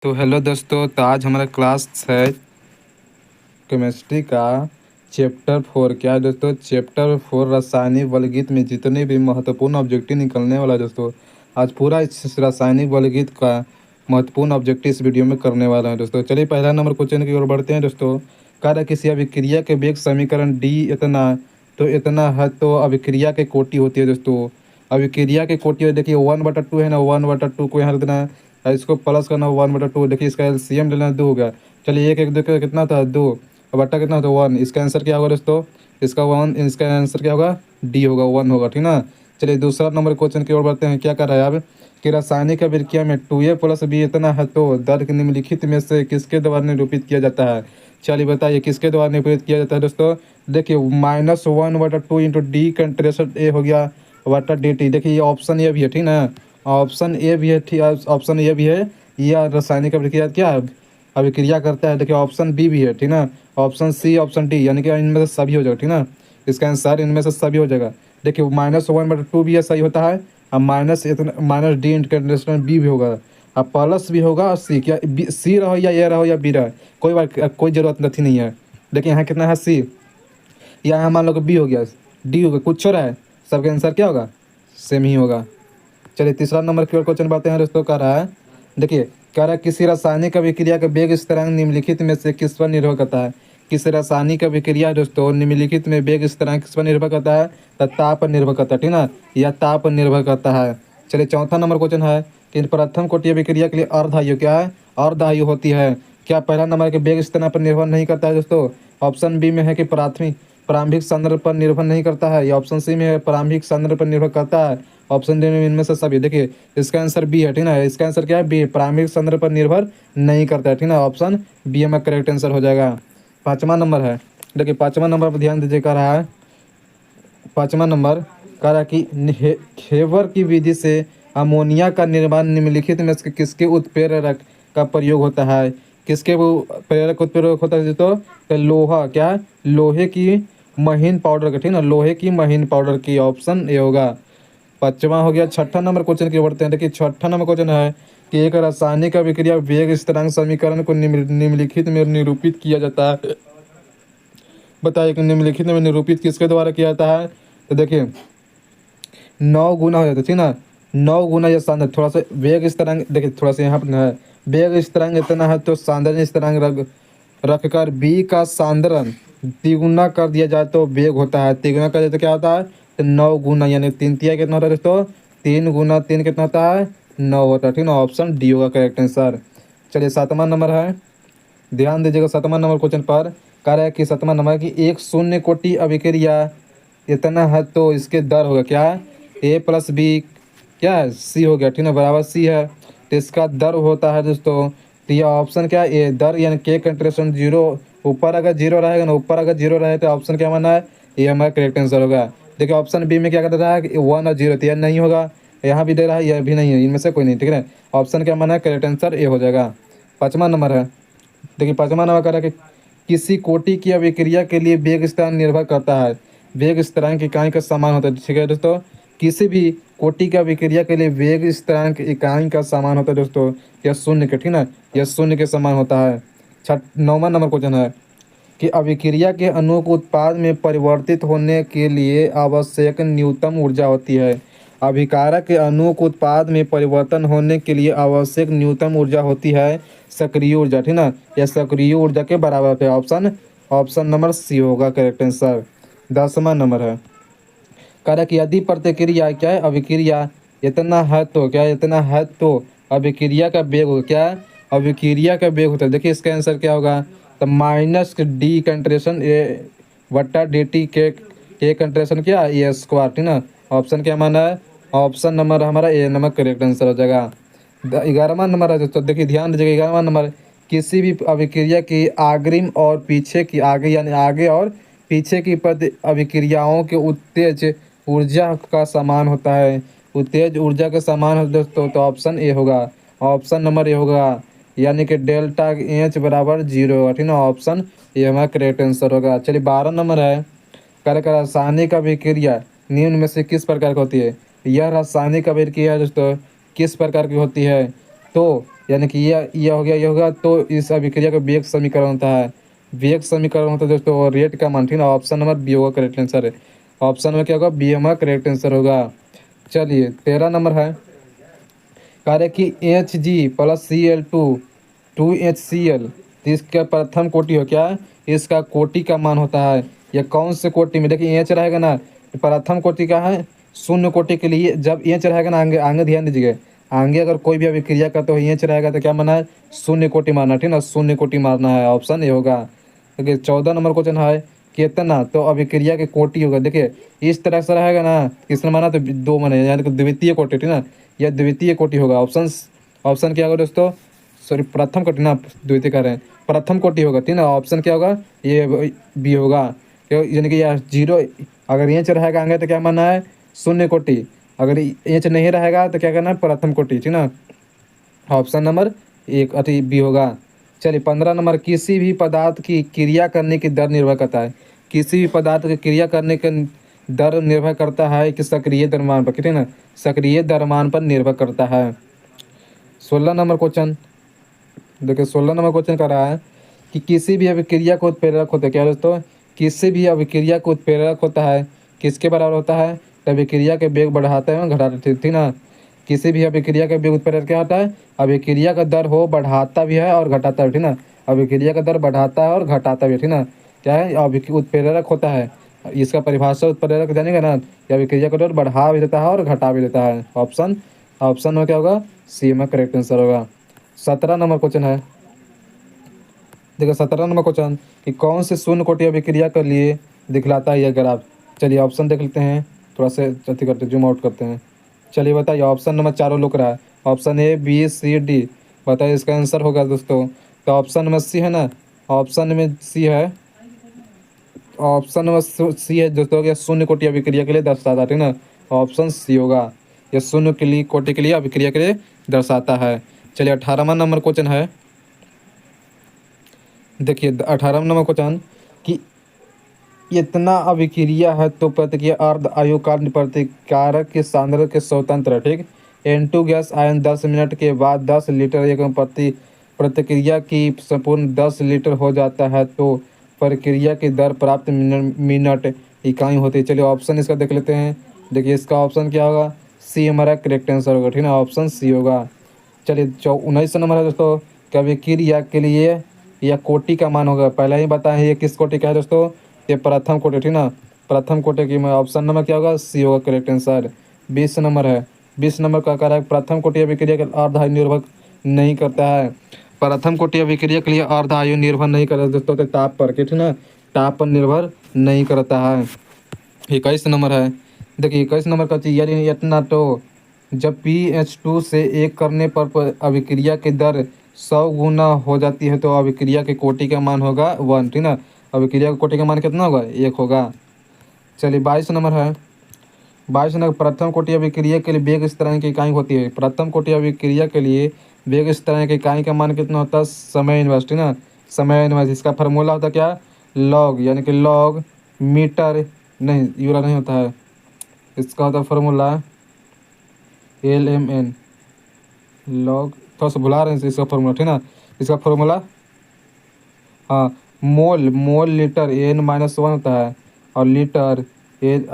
तो हेलो दोस्तों, तो आज हमारा क्लास है केमिस्ट्री का चैप्टर 4। क्या है दोस्तों? चैप्टर 4 रासायनिक बलगीत में जितने भी महत्वपूर्ण ऑब्जेक्टिव निकलने वाला है दोस्तों, आज पूरा इस रासायनिक बलगीत का महत्वपूर्ण ऑब्जेक्टिव इस वीडियो में करने वाला है दोस्तों। चलिए पहला नंबर क्वेश्चन की ओर बढ़ते हैं दोस्तों। कार्य किसी अभिक्रिया के वेग समीकरण डी इतना है तो अभिक्रिया के कोटि होती है दोस्तों। अभिक्रिया के कोटि देखिए 1/2 है ना, 1/2 को यहाँ देना है, इसको प्लस करना 1/2। देखिए इसका एलसीएम लेना 2 होगा। चलिए एक एक देखो कितना था 2 और बट्टा कितना था 1। इसका आंसर क्या होगा दोस्तों? इसका आंसर क्या होगा? डी होगा, 1 होगा, ठीक ना। चलिए दूसरा नंबर क्वेश्चन की ओर बढ़ते हैं। क्या कर रहा है अब कि रासायनिक अभिक्रिया में 2a+b इतना है तो दर के निम्नलिखित में से किसके द्वारा निरूपित किया जाता है? चलिए बताइए किसके द्वारा निरूपित किया जाता है दोस्तों। देखिए -1/2 इंटू डी कंट्रेशन ए हो गया वाटर डी टी। देखिए ये ऑप्शन ए भी है, ठीक ना। ऑप्शन ए भी है, ठीक, ऑप्शन ए भी है। यह रासायनिक अभिक्रिया क्या है? अभिक्रिया करता है। देखिए ऑप्शन बी भी है, ठीक ना। ऑप्शन सी, ऑप्शन डी, यानी कि इनमें से सभी हो जाएगा, ठीक ना। इसका आंसर इनमें से सभी हो जाएगा। देखिए -1/2 भी है, सही होता है। अब माइनस डी इंटरनेशनल बी भी होगा। अब प्लस भी होगा और सी, क्या सी रहो या ए रहो या बी रहो, कोई बात, कोई जरूरत नहीं है। देखिए यहाँ कितना है सी, यहाँ मान लो कि बी हो गया, डी हो गया, कुछ हो रहा है, सबका आंसर क्या होगा? सेम ही होगा। चलिए तीसरा नंबर की ओर क्वेश्चन बढ़ते हैं दोस्तों। कह रहा है, देखिए कह रहा है किसी रासायनिक अभिक्रिया का वेग स्थिरांक निम्नलिखित में से किस पर निर्भर करता है? किसी रासायनिक अभिक्रिया दोस्तों निम्नलिखित में वेग स्थिरांक किस पर निर्भर करता है? तो ताप पर निर्भर करता है, ठीक ना। यह ताप पर निर्भर करता है। चलिए चौथा नंबर क्वेश्चन है कि प्रथम कोटि अभिक्रिया के लिए अर्धआयु क्या है? अर्धआयु होती है। क्या पहला नंबर के वेग स्थिरांक पर निर्भर नहीं करता है दोस्तों? ऑप्शन बी में है कि प्रारंभिक सांद्रता पर निर्भर नहीं करता है, या ऑप्शन सी में है प्रारंभिक सांद्रता पर निर्भर करता है, ऑप्शन डी में इनमें से सभी। देखिए इसका आंसर बी है, ठीक ना। इसका आंसर क्या है? बी, प्रारंभिक सांद्रता पर निर्भर नहीं करता है, ठीक ना। ऑप्शन बी में करेक्ट आंसर हो जाएगा। पाँचवा नंबर है, देखिए पाँचवा नंबर पर ध्यान दीजिए। कह रहा है पाँचवा नंबर कह रहा है कि हेवर की विधि से अमोनिया का निर्माण निम्नलिखित में से किसके उत्प्रेरक का प्रयोग होता है? किसके वो प्रेरक उत्प्रेरक होता है तो लोहा, क्या है? लोहे की महीन पाउडर का, ठीक ना, लोहे की महीन पाउडर की, ऑप्शन ए होगा। पाँचवा हो गया। छठा नंबर क्वेश्चन की बढ़ते हैं। देखिए छठा नंबर क्वेश्चन है कि एक रासायनिक अभिक्रिया वेग स्थिरांक समीकरण को निम्नलिखित में निरूपित किया जाता है। बताइए कि निम्नलिखित में निरूपित किसके द्वारा किया जाता है? तो देखिए 9 गुना हो जाता है, ठीक ना। 9 गुना या सांद्र, थोड़ा सा वेग स्थिरांक देखिए, थोड़ा सा यहाँ पर है, वेग स्थिरांक इतना है तो सांद्रण स्थिरांक रखकर बी का सांद्रण तिगुना कर दिया जाए तो वेग होता है। तिगुना कर दिया तो क्या होता है? तो 9 गुना, यानी 3 तिया कितना होता है दोस्तों? 3 गुना 3 कितना होता है? 9 होता है, ठीक ना। ऑप्शन डी होगा करेक्ट आंसर। चलिए सातवां नंबर है, ध्यान दीजिएगा। सातवां नंबर क्वेश्चन पर कह रहा है कि सातवां नंबर की एक शून्य कोटि अभिक्रिया इतना है तो इसके दर होगा क्या? A+B, क्या है? सी हो गया, ठीक ना, बराबर सी है। तो इसका दर होता है दोस्तों, तो यह ऑप्शन क्या है? ए, दर यानी के कंट्रेशन जीरो। ऊपर अगर जीरो रहेगा ना, ऊपर अगर जीरो रहे तो ऑप्शन क्या माना है? ये हमारा करेक्ट आंसर होगा। देखिए ऑप्शन बी में क्या कर रहा है कि 1 और 0, तो यह नहीं होगा। यहाँ भी दे रहा है, यह भी नहीं है, इनमें से कोई नहीं, ठीक है। ऑप्शन क्या माना है? करेक्ट आंसर ए हो जाएगा। पाँचवा नंबर है, देखिए पाँचवा नंबर कह रहा है कि किसी कोटि की अभिक्रिया के लिए वेग स्थिरांक निर्भर करता है। वेग स्थिरांक इकाई का समान होता है, ठीक है दोस्तों। किसी भी कोटि की अभिक्रिया के लिए वेग स्थिरांक इकाई का समान होता है दोस्तों, यह शून्य के, ठीक ना, यह शून्य के समान होता है। नौवां नंबर क्वेश्चन है कि अभिक्रिया के अणु को उत्पाद में परिवर्तित होने के लिए आवश्यक न्यूनतम ऊर्जा होती है। अभिकारक के अणु को उत्पाद में परिवर्तन होने के लिए आवश्यक न्यूनतम ऊर्जा होती है सक्रिय ऊर्जा, ठीक ना। यह सक्रिय ऊर्जा के बराबर होता है। ऑप्शन नंबर सी होगा करेक्ट आंसर। 10वां नंबर है, कह रहा है कि यदि प्रतिक्रिया, क्या है? अभिक्रिया इतना है तो, क्या इतना है तो अभिक्रिया का वेग होगा, क्या? अभिक्रिया का वेग होता है। देखिए इसका आंसर क्या होगा? तो माइनस डी कंट्रेशन ए बट्टा डी टी के कंट्रेशन, क्या? ए स्क्वायर, ठीक ना। ऑप्शन क्या माना है? ऑप्शन नंबर हमारा ए नंबर करेक्ट आंसर हो जाएगा। 11वां नंबर है दोस्तों, देखिए ध्यान दीजिएगा। 11वां नंबर, किसी भी अभिक्रिया की अग्रिम और पीछे की, आगे यानी आगे और पीछे की प्रति अभिक्रियाओं के उत्तेज ऊर्जा का समान होता है। उत्तेज ऊर्जा के समान है दोस्तों, तो ऑप्शन ए होगा। ऑप्शन नंबर ए होगा, यानी कि डेल्टा एच बराबर 0 होगा, ठीक ना। ऑप्शन ए हमारा करेक्ट आंसर होगा। चलिए 12 नंबर है, कारक रासायनिक अभिक्रिया निम्न में से किस प्रकार की होती है? यह रासायनिक अभिक्रिया दोस्तों किस प्रकार की होती है? तो यानी कि ये हो गया, ये हो गया, तो इस अभिक्रिया का वेग समीकरण होता है, वेग समीकरण होता है दोस्तों, और रेट का मान, ठीक ना। ऑप्शन नंबर बी होगा करेक्ट आंसर है। ऑप्शन में क्या होगा, बी हमारा करेक्ट आंसर होगा। चलिए 13 नंबर है, कार्य कि H G plus C L two H C L, इसका प्रथम कोटि हो क्या है, इसका कोटि का मान होता है। यह कौन से कोटि में, देखिए एच रहेगा ना, प्रथम कोटि का है। शून्य कोटि के लिए जब एच रहेगा ना, आगे आगे ध्यान दीजिएगा, आगे अगर कोई भी अभिक्रिया करते हो एच रहेगा तो क्या माना है, शून्य कोटि मारना, ठीक ना, शून्य कोटि मारना है, ऑप्शन ये होगा। देखिए 14 नंबर क्वेश्चन है, कितना तो अभिक्रिया के कोटि होगा। देखिए इस तरह से रहेगा ना, किसने माना तो दो माने, यानी कि द्वितीय कोटि, ठीक ना, यह द्वितीय कोटि होगा। ऑप्शन ऑप्शन क्या होगा दोस्तों, सॉरी प्रथम कोटि ना, द्वितीय कह रहे हैं, प्रथम कोटि होगा, ठीक ना। ऑप्शन क्या होगा, ये बी होगा। यानी कि यह जीरो, अगर इंच रहेगा आगे तो क्या मानना है, शून्य कोटि, अगर इंच नहीं रहेगा तो क्या करना है, प्रथम कोटि, ठीक ना। ऑप्शन नंबर एक अति बी होगा। चलिए 15 नंबर, किसी भी पदार्थ की क्रिया करने की दर निर्भर करता है, किसी भी पदार्थ की क्रिया करने का दर निर्भर करता है कि सक्रिय द्रव्यमान पर, ठीक है ना, सक्रिय द्रव्यमान पर निर्भर करता है। 16 नंबर क्वेश्चन, देखिए 16 नंबर क्वेश्चन कर रहा है कि किसी भी अभिक्रिया को उत्प्रेरक होता है, क्या दोस्तों, किसी भी अभिक्रिया को उत्प्रेरक होता है, किसके बराबर होता है, तो अभिक्रिया के वेग बढ़ाता है घटाता है, ठीक ना। किसी भी अभिक्रिया का वेग उत्प्रेरक क्या होता है, अभिक्रिया का दर हो बढ़ाता भी है और घटाता भी, ठीक ना, अभिक्रिया का दर बढ़ाता है और घटाता भी, ठीक ना। क्या है, उत्प्रेरक होता है, इसका परिभाषा उत्प्रेरक जानेगा ना, कि अभिक्रिया का दर बढ़ा भी देता है और घटा भी देता है। ऑप्शन ऑप्शन में क्या होगा, सी में करेक्ट आंसर होगा। 17 नंबर क्वेश्चन है, देखिए 17 नंबर क्वेश्चन कि कौन से शून्य कोटि अभिक्रिया के लिए दिखलाता है यह ग्राफ। चलिए ऑप्शन देख लेते हैं, थोड़ा सा अति करते जूम आउट करते हैं। चलिए बताइए, ऑप्शन नंबर चारों लोग रहा है, option A B C D, बताइए इसका आंसर होगा दोस्तों, तो ऑप्शन नंबर सी है ना, ऑप्शन में सी है, ऑप्शन नंबर सी है दोस्तों, यह शून्य कोटि अभिक्रिया के लिए दर्शाता है, ठीक ना, ऑप्शन सी होगा, यह शून्य के लिए कोटि के लिए अभिक्रिया के लिए दर्शाता है। चलिए 18वां नंबर क्वेश्चन है, देखिए 18वां नंबर क्वेश्चन कि इतना अभिक्रिया है तो प्रतिक्रिया अर्ध आयुकाल प्रतिकारक के सांद्रता के स्वतंत्र है, ठीक। N2 गैस आयन 10 मिनट के बाद 10 लीटर एक प्रति प्रतिक्रिया की संपूर्ण 10 लीटर हो जाता है तो प्रक्रिया की दर प्राप्त मिनट इकाई होती है। चलिए ऑप्शन इसका देख लेते हैं, देखिए इसका ऑप्शन क्या होगा, सी हमारा करेक्ट आंसर होगा, ठीक ना, ऑप्शन सी होगा। चलिए 19 नंबर है दोस्तों, कि अभिक्रिया के लिए यह कोटि का मान होगा, पहले ही बताएं ये किस कोटि का है दोस्तों, ये प्रथम कोटि, ठीक ना, प्रथम कोटि की में ऑप्शन नंबर क्या होगा, सी होगा करेक्ट आंसर। 20 नंबर है, 20 नंबर का कह रहा है प्रथम कोटि अभिक्रिया के अर्ध आयु निर्भर नहीं करता है, प्रथम कोटि अभिक्रिया के लिए अर्ध आयु निर्भर नहीं करता दोस्तों, तो ताप पर, ठीक ना, ताप पर निर्भर नहीं करता है। 21 नंबर है, देखिए 21 नंबर का चीज यानी इतना तो जब pH2 से एक करने पर अभिक्रिया की दर 100 गुना हो जाती है तो अभिक्रिया के कोटि का मान होगा 1, ठीक ना, अभिक्रिया का कोटि का मान कितना होगा, 1 होगा। चलिए 22 नंबर है, 22 नंबर, प्रथम कोटि अभिक्रिया के लिए वेग इस तरह की इकाई होती है, प्रथम कोटि अभिक्रिया के लिए वेग इस तरह की इकाई का मान कितना होता है, समय इनवर्स, ठीक ना, समय इनवर्स, इसका फार्मूला होता है क्या, लॉग, यानी कि लॉग मीटर, नहीं यूरा नहीं होता है, इसका होता है फार्मूला LMN, लॉग, थोड़ा सा भुला रहे हैं इसका फॉर्मूला, ठीक ना, इसका फॉर्मूला, हाँ, मोल मोल लीटर N-1 होता है, और लीटर एन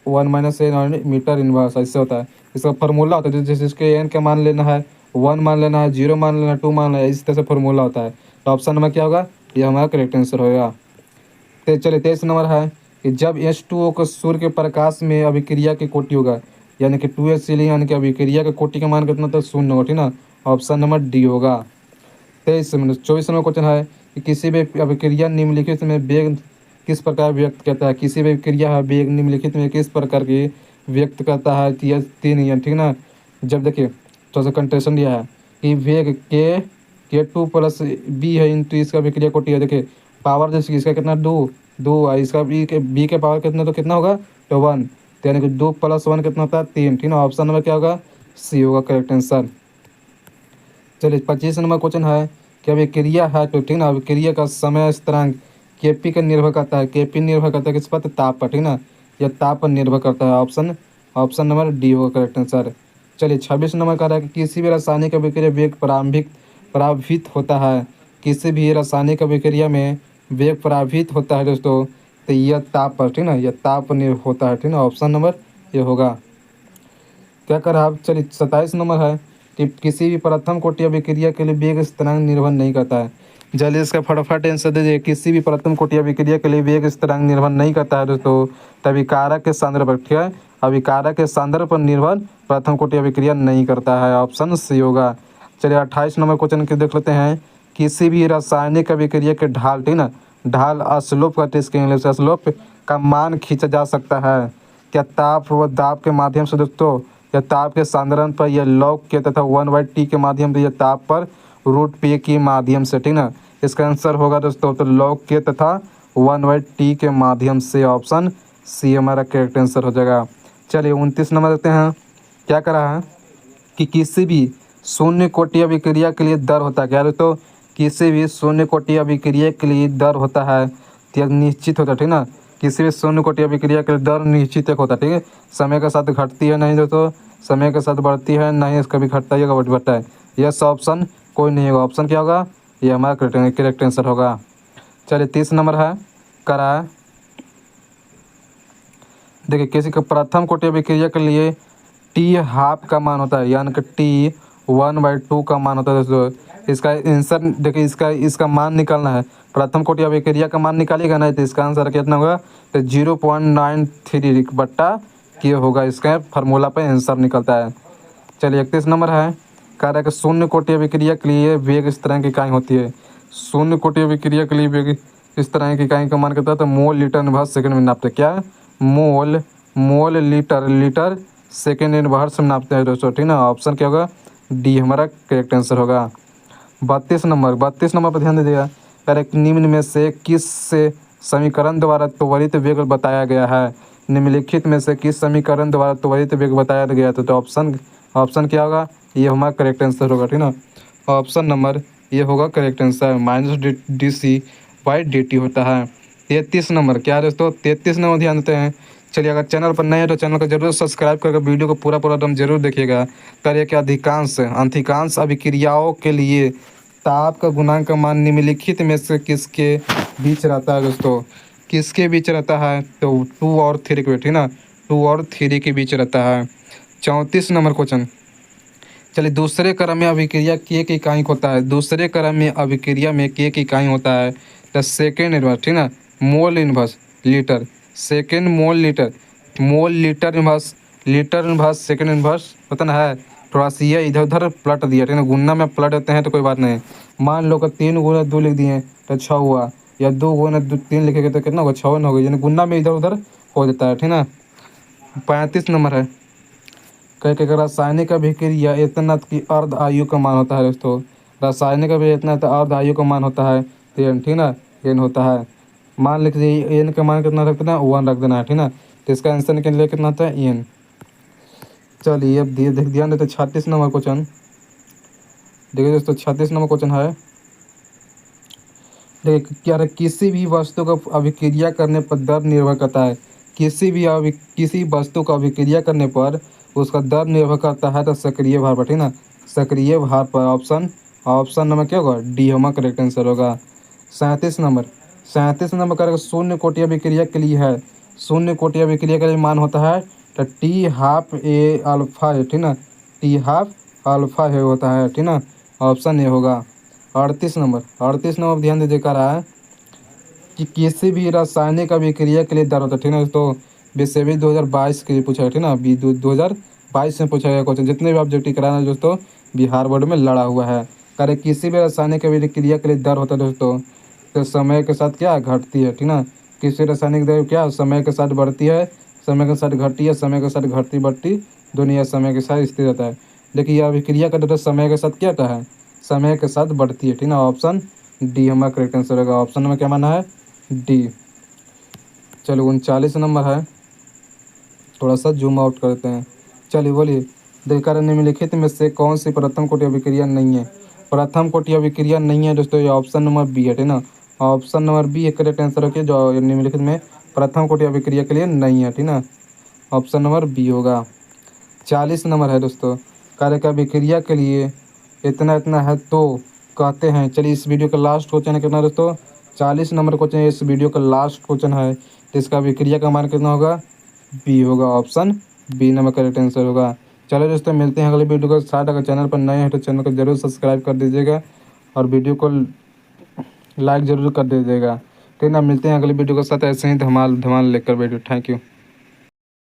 1 - N और मीटर इनवर्स ऐसे होता है, इसका फार्मूला होता है, जैसे इसके एन का मान लेना है, 1 मान लेना है, 0 मान लेना है, 2 मान लेना है, इस तरह से फार्मूला होता है। तो ऑप्शन नंबर क्या होगा, ये हमारा करेक्ट आंसर होगा। तो चलिए 23 नंबर है कि जब H2O को सूर्य के प्रकाश में अभिक्रिया की कोटि होगा, यानी कि 2H यानी कि अभिक्रिया के कोटि का मान कितना, तो 0 होगा, ठीक ना, ऑप्शन नंबर डी होगा। 24 नंबर क्वेश्चन है कि किसी भी अभिक्रिया निम्नलिखित में वेग किस प्रकार व्यक्त करता है, किसी भी क्रिया है वेग निम्नलिखित में किस प्रकार की व्यक्त करता है, कि यह 3 नियम, ठीक ना। जब देखिए थोड़ा सा कंटेशन दिया है कि वेग के 2 प्लस बी है इंटू इसका अभिक्रिया कोटि है, देखिए पावर जैसे इसका कितना 2 2 है, इसका बी के पावर कितना, तो कितना होगा, तो 1, तो यानी कि 2 + 1 कितना होता है 3, ठीक ना, ऑप्शन नंबर क्या होगा, सी होगा करेक्ट आंसर। चलिए 25 नंबर क्वेश्चन है कि अभिक्रिया है तो, ठीक ना, अभिक्रिया का समय स्थिरांक केपी का निर्भर करता है, केपी निर्भर करता है किस पर, तो ताप पर, ठीक ना, यह ताप पर निर्भर करता है, ऑप्शन ऑप्शन नंबर डी होगा करेक्ट आंसर। चलिए 26 नंबर कह रहा है कि किसी भी रासायनिक अभिक्रिया वेग प्रारंभिक प्रभावित होता है, किसी भी रासायनिक अभिक्रिया में वेग प्रभावित होता है दोस्तों, तो यह ताप पर, ठीक ना, यह ताप पर निर्भर होता है, ठीक ना। ऑप्शन नंबर ये होगा। क्या कर रहा है आप, चलिए 27 नंबर है कि किसी भी प्रथम कोटि अभिक्रिया के लिए वेग स्थिरांक निर्भर नहीं करता है। जल्दी इसका फटाफट आंसर दे दीजिए। किसी भी प्रथम कोटि अभिक्रिया के लिए वेग स्थिरांक निर्भर नहीं करता है दोस्तों, तभी कारक के सांद्र पर, ठीक है, अभिकारक के सांद्र पर निर्भर प्रथम कोटि अभिक्रिया नहीं करता है। ऑप्शन सी होगा। चलिए 28 नंबर क्वेश्चन के देख लेते हैं। किसी भी रासायनिक अभिक्रिया के ढाल, ठीक ना, ढाल अस्लोप का इसके इंग्लिश से अस्लोप का मान खींचा जा सकता है। क्या ताप व दाब के माध्यम से दोस्तों, या ताप के सांद्रण पर, या लॉग के तथा 1/t के माध्यम से, या ताप पर √p के माध्यम से, ठीक ना। इसका आंसर होगा दोस्तों तो लॉग के तथा 1/t के माध्यम से। ऑप्शन सी हमारा करेक्ट आंसर हो जाएगा। चलिए 29 नंबर देते हैं। क्या करा है कि किसी भी शून्य कोटि अभिक्रिया के लिए दर होता है, क्या दोस्तों, किसी भी शून्य कोटि अभिक्रिया के लिए दर होता है, यह निश्चित होता है, ठीक ना। किसी भी शून्य कोटि अभिक्रिया के लिए दर निश्चित एक होता है, ठीक है। समय के साथ घटती है नहीं दोस्तों, समय के साथ बढ़ती है नहीं, कभी घटता है कभी बढ़ता है। यस ऑप्शन कोई नहीं होगा। ऑप्शन क्या होगा, ये हमारा करेक्ट आंसर होगा। चलिए 30 नंबर है, करा है। देखिए किसी का प्रथम कोटि अभिक्रिया के लिए टी हाफ का मान होता है, यानी कि टी 1/2 का मान होता है दोस्तों। इसका आंसर देखिए, इसका मान निकालना है। प्रथम कोटि अभिक्रिया का मान निकालिएगा ना, तो इसका आंसर कितना होगा, तो 0.93 बट्टा के होगा। इसका फार्मूला पे आंसर निकलता है। चलिए 31 नंबर है, कह रहा है कि शून्य कोटि अभिक्रिया के लिए वेग इस तरह की इकाई होती है। शून्य कोटि अभिक्रिया के लिए वेग इस तरह की इकाई का मान करता है, तो मोल लीटर इनवर्स सेकंड में नापते हैं। क्या, मोल लीटर सेकेंड इनवर्स में नापते हैं दोस्तों, ठीक ना। ऑप्शन क्या होगा, डी हमारा करेक्ट आंसर होगा। 32 नंबर पर ध्यान दीजिएगा। करेक्ट, निम्न में से किस से समीकरण द्वारा त्वरित वेग बताया गया है। निम्नलिखित में से किस समीकरण द्वारा त्वरित वेग बताया गया था, तो ऑप्शन क्या होगा, ये हमारा करेक्ट आंसर होगा, ठीक ना। ऑप्शन नंबर ये होगा करेक्ट आंसर, -dc/dt होता है। 33 नंबर क्या है दोस्तों, 33 नंबर ध्यान देते हैं। चलिए अगर चैनल पर नए हैं तो चैनल को जरूर सब्सक्राइब करके वीडियो को पूरा एकदम जरूर देखिएगा। करिए कि अधिकांश अभिक्रियाओं के लिए ताप का गुणांक का मान निम्नलिखित में से किसके बीच रहता है दोस्तों, किसके बीच रहता है, तो 2 और 3 के, ठीक ना, 2 और 3 के बीच रहता है। 34 नंबर क्वेश्चन। चलिए दूसरे क्रम में अभिक्रिया के एक इकाई होता है, दूसरे क्रम में अभिक्रिया में के एक इकाई होता है, द सेकेंड इनवर्स, ठीक ना, mole inverse litre, second litre inverse second inverse होता ना है। थोड़ा सा ये इधर उधर पलट दिया, ठीक ना, गुना में पलट देते हैं तो कोई बात नहीं। मान लो कि 3 × 2 लिख दिए तो 6 हुआ, या 2 × 3 लिखेंगे तो कितना होगा, 56 हो गया, यानी गुना में इधर उधर हो जाता है, ठीक ना। 35 नंबर है, कह के रासायनिक अभिक्रिया इतना की अर्ध आयु का मान होता है दोस्तों। रासायनिक अभिक्रिया इतना तो अर्ध आयु का मान होता है, तो एन, ठीक ना, एन होता है। मान लिख दीजिए एन का मान कितना रख देना, 1 रख देना है, ठीक ना। तो इसका आंसर निकलने के लिए कितना होता है, एन। चलिए अब ध्यान देते 36 नंबर क्वेश्चन। देखिए दोस्तों 36 नंबर क्वेश्चन है। देखिए क्या है, किसी भी वस्तु का अभिक्रिया करने पर दर निर्भर करता है। किसी वस्तु का अभिक्रिया करने पर उसका दर निर्भर करता है, तो सक्रिय भार पर, ठीक ना, सक्रिय भार पर। ऑप्शन नंबर क्या होगा, डी हमारा करेक्ट आंसर होगा। 37 नंबर करेगा, शून्य कोटि अभिक्रिया के लिए है, शून्य कोटि अभिक्रिया के लिए मान होता है तो टी हाफ ए अल्फा है, ठीक ना, टी हाफ अल्फा है होता है, ठीक ना। ऑप्शन ए होगा। 38 नंबर ध्यान दे देकर है कि किसी भी रासायनिक अभिक्रिया के लिए दर होता है, ठीक ना। तो बीसवीं 2022 के लिए पूछा है, ठीक ना, 2022 में पूछा गया क्वेश्चन। जितने भी ऑब्जेक्टिव कराना है दोस्तों बिहार बोर्ड में लड़ा हुआ है। करे किसी भी रासायनिक अभिक्रिया के लिए दर होता है दोस्तों, तो समय के साथ क्या घटती है, ठीक ना। किसी रासायनिक दर क्या समय के साथ बढ़ती है, समय के साथ घटती है, समय के साथ घटती बढ़ती दुनिया समय के साथ स्थिर रहता है। लेकिन यह अभिक्रिया का दर समय के साथ क्या होता है, समय के साथ बढ़ती है, ठीक ना। ऑप्शन डी हमारा करेक्ट आंसर होगा। ऑप्शन में क्या माना है, डी। चलो 39 नंबर है, थोड़ा सा जूम आउट करते हैं। चलिए बोलिए, देखकर निम्नलिखित में से कौन सी प्रथम कोटि अभिक्रिया नहीं है। प्रथम कोटि अभिक्रिया नहीं है दोस्तों, ये ऑप्शन नंबर बी है, ठीक ना। ऑप्शन नंबर बी एक करेक्ट आंसर रखिए, जो निम्नलिखित में प्रथम कोटि अभिक्रिया के लिए नहीं है, ठीक ना। ऑप्शन नंबर बी होगा। 40 नंबर है दोस्तों, कार्य का अभिक्रिया के लिए इतना इतना है तो कहते हैं। चलिए इस वीडियो का लास्ट क्वेश्चन है कितना दोस्तों, 40 नंबर क्वेश्चन है इस वीडियो का लास्ट क्वेश्चन है। तो इसका विक्रिया का मान कितना होगा, बी होगा, option B number correct answer होगा। चलो दोस्तों मिलते हैं अगले वीडियो के साथ। अगर चैनल पर नए हैं तो चैनल को जरूर सब्सक्राइब कर दीजिएगा और वीडियो को लाइक ज़रूर कर दीजिएगा। ठीक ना, मिलते हैं अगले वीडियो के साथ ऐसे ही धमाल धमाल लेकर वीडियो। Thank you.